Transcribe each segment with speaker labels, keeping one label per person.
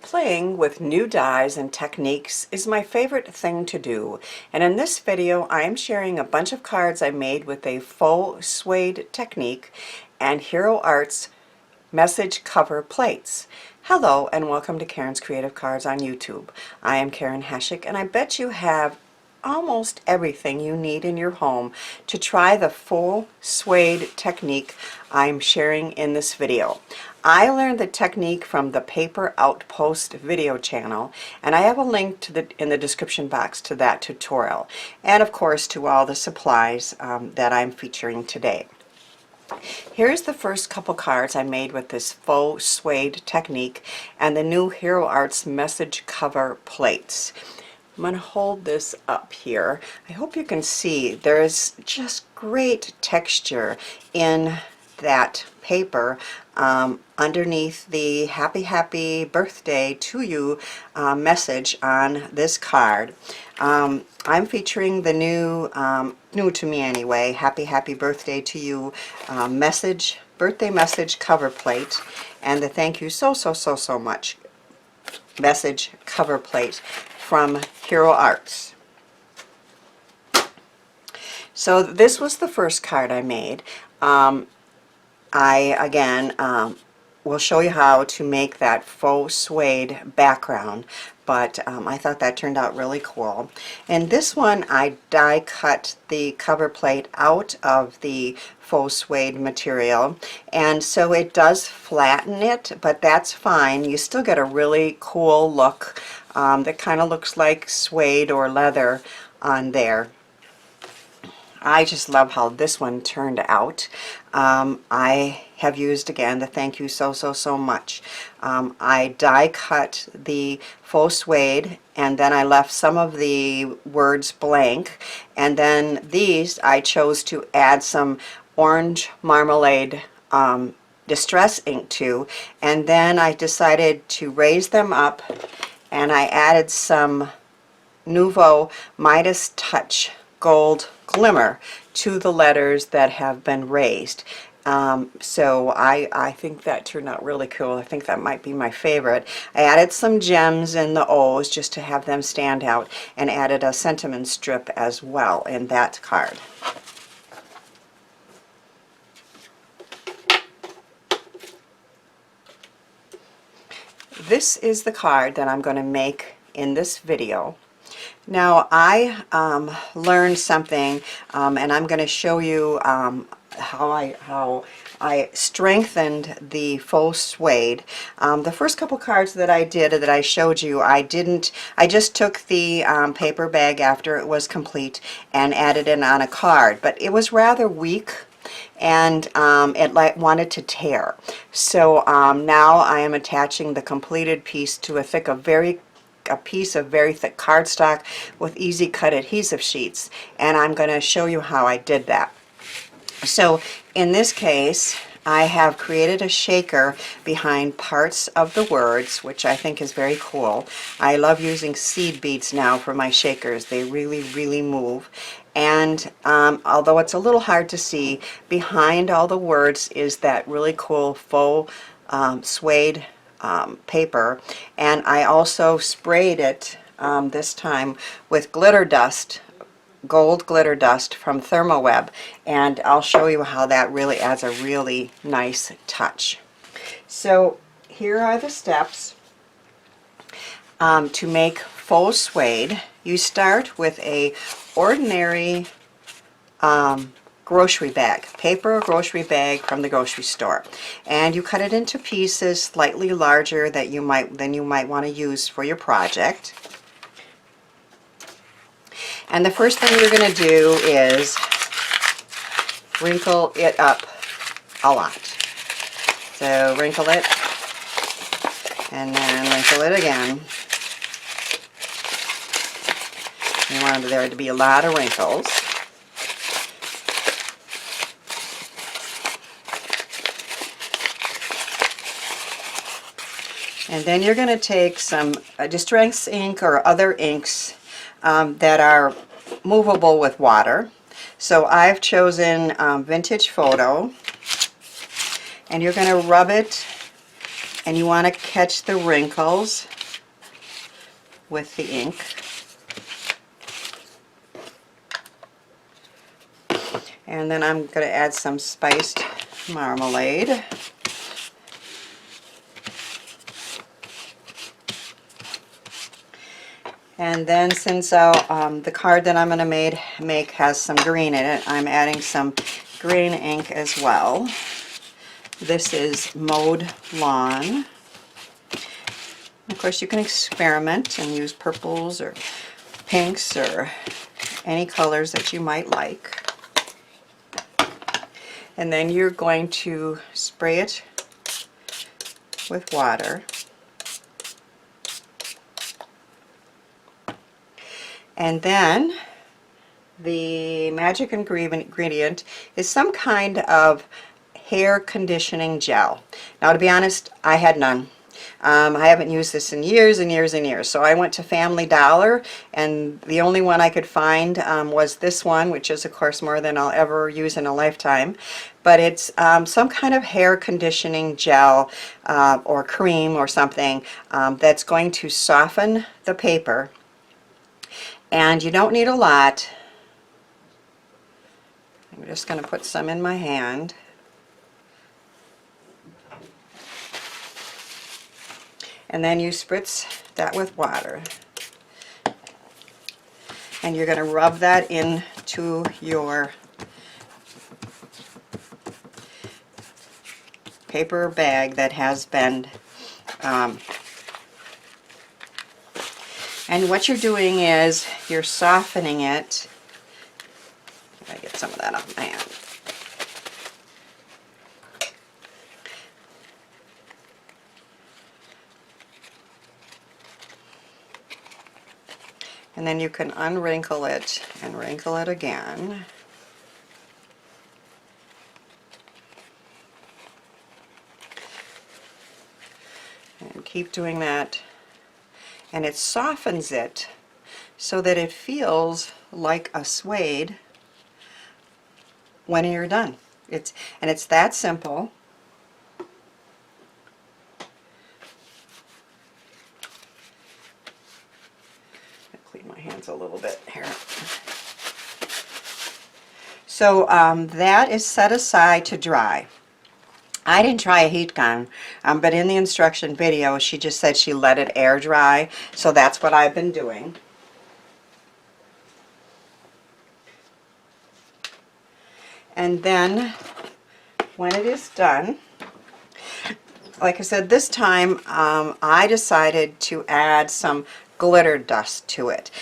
Speaker 1: Playing with new dies and techniques is my favorite thing to do, and in this video I am sharing a bunch of cards I made with a Faux Suede Technique and Hero Arts message cover plates. Hello and welcome to Karen's Creative Cards on YouTube. I am Karen Heshik, and I bet you have almost everything you need in your home to try the Faux Suede technique I'm sharing in this video. I learned the technique from the Paper Outpost video channel, and I have a link in the description box to that tutorial, and of course to all the supplies that I'm featuring today. Here's the first couple cards I made with this Faux Suede technique and the new Hero Arts message cover plates. I'm going to hold this up here. I hope you can see there's just great texture in that paper underneath the happy birthday to you message on this card. I'm featuring the new to me anyway, happy birthday to you birthday message cover plate, and the thank you so much message cover plate from Hero Arts. So this was the first card I made. I again will show you how to make that faux suede background, but I thought that turned out really cool. And this one I die cut the cover plate out of the faux suede material, and so it does flatten it, but that's fine. You still get a really cool look that kind of looks like suede or leather on there. I just love how this one turned out. I have used again the thank you so much. I die cut the faux suede, and then I left some of the words blank, and then these I chose to add some orange marmalade distress ink to, and then I decided to raise them up, and I added some Nouveau Midas Touch gold glimmer to the letters that have been raised. So I think that turned out really cool. I think that might be my favorite. I added some gems in the O's just to have them stand out, and added a sentiment strip as well in that card. This is the card that I'm going to make in this video. Now I learned something, and I'm going to show you how I strengthened the faux suede. The first couple cards that I did, that I showed you, I just took the paper bag after it was complete and added it on a card, but it was rather weak, and it wanted to tear. So now I am attaching the completed piece to a piece of very thick cardstock with easy cut adhesive sheets, and I'm going to show you how I did that. So in this case I have created a shaker behind parts of the words, which I think is very cool. I love using seed beads now for my shakers. They really move. And although it's a little hard to see, behind all the words is that really cool faux suede paper, and I also sprayed it this time with glitter dust, gold glitter dust from Therm, and I'll show you how that really adds a really nice touch. So here are the steps to make faux suede. You start with a ordinary grocery bag, paper grocery bag from the grocery store, and you cut it into pieces slightly larger than you might want to use for your project. And the first thing you're going to do is wrinkle it up a lot. So wrinkle it, and then wrinkle it again. You want there to be a lot of wrinkles. And then you're going to take some distress ink or other inks that are movable with water. So I've chosen Vintage Photo, and you're going to rub it, and you want to catch the wrinkles. with the ink. And then I'm going to add some spiced marmalade. And then since the card that I'm going to make has some green in it, I'm adding some green ink as well. This is Mowed Lawn. Of course, you can experiment and use purples or pinks or any colors that you might like. And then you're going to spray it with water. And then the magic ingredient is some kind of hair conditioning gel. Now, to be honest, I had none. I haven't used this in years and years and years. So I went to Family Dollar, and the only one I could find was this one, which is of course more than I'll ever use in a lifetime. But it's some kind of hair conditioning gel or cream or something that's going to soften the paper. And you don't need a lot. I'm just going to put some in my hand. And then you spritz that with water. And you're going to rub that into your paper bag that has been and what you're doing is you're softening it. I gotta get some of that off my hand. And then you can unwrinkle it and wrinkle it again. And keep doing that. And it softens it so that it feels like a suede when you're done. It's that simple. I'll clean my hands a little bit here. So that is set aside to dry. I didn't try a heat gun, but in the instruction video she just said she let it air dry, so that's what I've been doing. And then when it is done, like I said, this time I decided to add some glitter dust to it.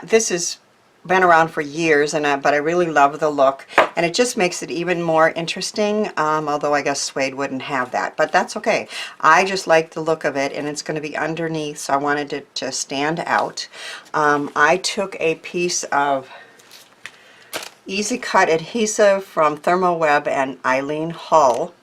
Speaker 1: This has been around for years, but I really love the look, and it just makes it even more interesting, although I guess suede wouldn't have that, but that's okay. I just like the look of it, and it's going to be underneath, so I wanted it to stand out. I took a piece of Easy Cut adhesive from Therm and Eileen Hull,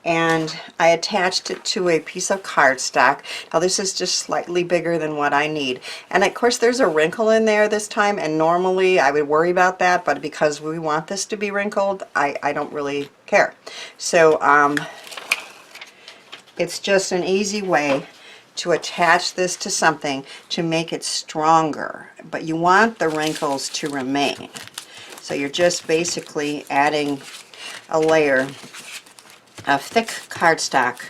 Speaker 1: and I attached it to a piece of cardstock. Now this is just slightly bigger than what I need, and of course there's a wrinkle in there this time, and normally I would worry about that, but because we want this to be wrinkled, I don't really care. So it's just an easy way to attach this to something to make it stronger, but you want the wrinkles to remain. So you're just basically adding a layer of thick cardstock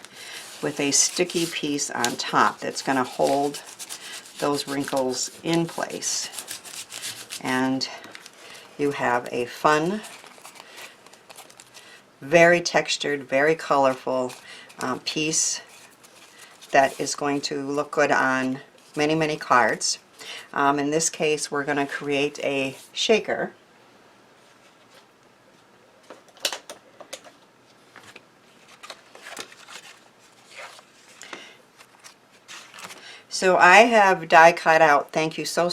Speaker 1: with a sticky piece on top that's going to hold those wrinkles in place. And you have a fun, very textured, very colorful piece that is going to look good on many, many cards. In this case, we're going to create a shaker. So I have die cut out, thank you so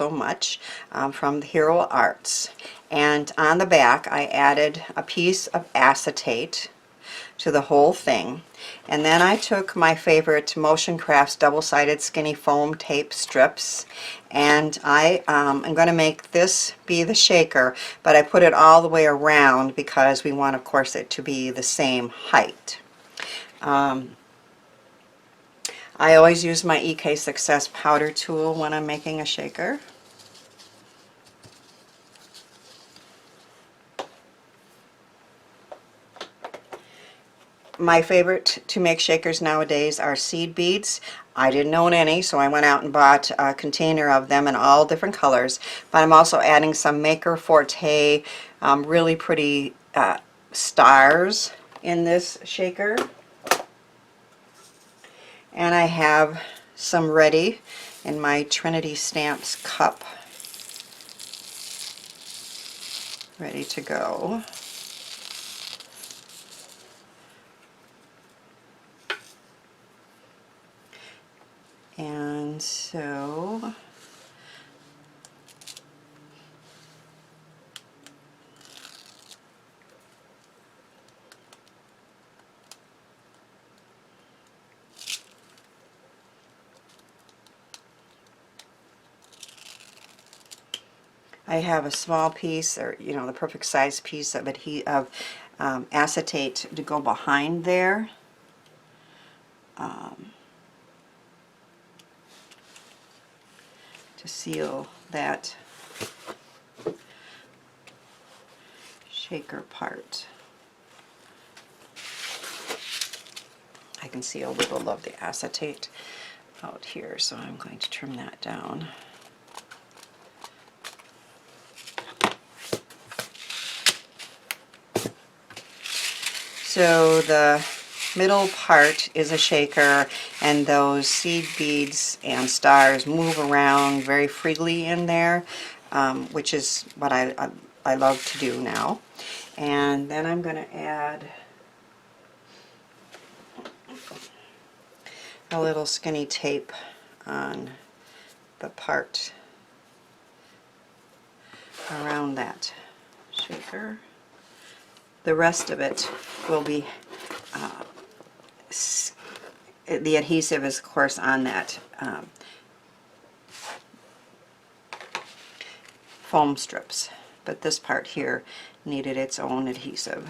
Speaker 1: much, from the Hero Arts. And on the back I added a piece of acetate to the whole thing. And then I took my favorite Motion Crafts double-sided skinny foam tape strips, and I am going to make this be the shaker, but I put it all the way around because we want, of course, it to be the same height. I always use my EK Success powder tool when I'm making a shaker. My favorite to make shakers nowadays are seed beads. I didn't own any, so I went out and bought a container of them in all different colors. But I'm also adding some Maker Forte, really pretty stars in this shaker. And I have some ready in my Trinity Stamps cup, ready to go. And so I have a small piece, or the perfect size piece of acetate to go behind there. To seal that shaker part. I can see a little of the acetate out here, so I'm going to trim that down. So the middle part is a shaker, and those seed beads and stars move around very freely in there, which is what I love to do now. And then I'm going to add a little skinny tape on the part around that shaker. The rest of it will be, the adhesive is of course on that foam strips, but this part here needed its own adhesive.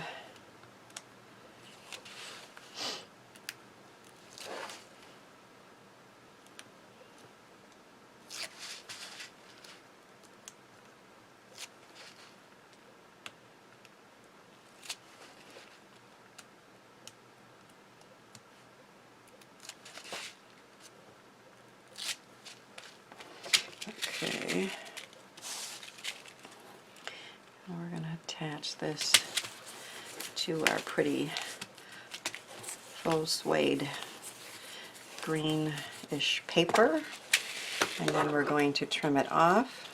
Speaker 1: Okay, now we're going to attach this to our pretty faux suede greenish paper, and then we're going to trim it off.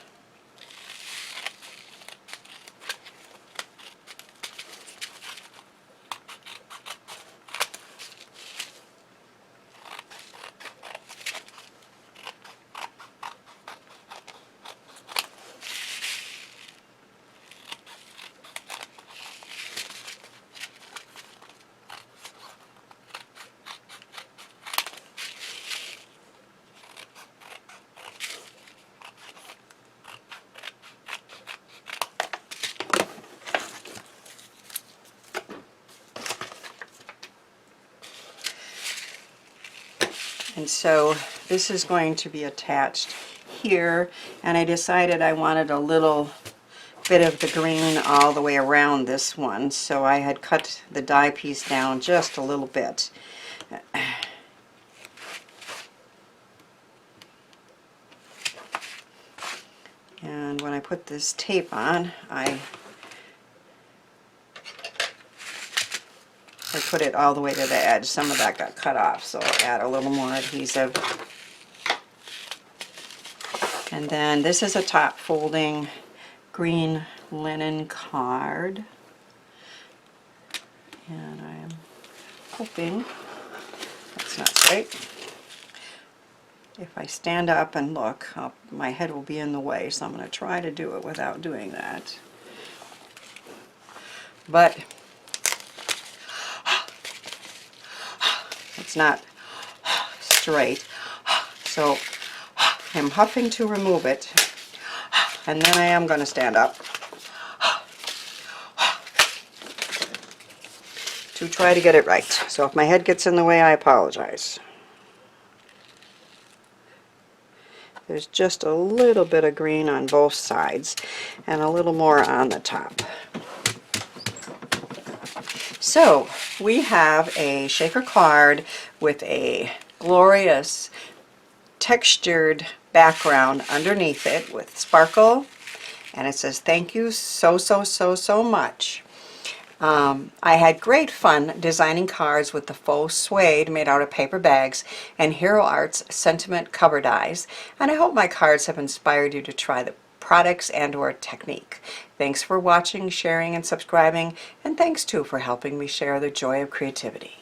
Speaker 1: And so this is going to be attached here, and I decided I wanted a little bit of the green all the way around this one, so I had cut the die piece down just a little bit. And when I put this tape on, I put it all the way to the edge. Some of that got cut off, so I'll add a little more adhesive. And then this is a top folding green linen card. And I am hoping that's not right. If I stand up and look, my head will be in the way, so I'm going to try to do it without doing that. But it's not straight, so I'm huffing to remove it, and then I am going to stand up to try to get it right. So if my head gets in the way, I apologize. There's just a little bit of green on both sides and a little more on the top. So we have a shaker card with a glorious textured background underneath it with sparkle, and it says thank you so much. I had great fun designing cards with the faux suede made out of paper bags and Hero Art's sentiment cover dies, and I hope my cards have inspired you to try the products and/or technique. Thanks for watching, sharing, and subscribing, and thanks too for helping me share the joy of creativity.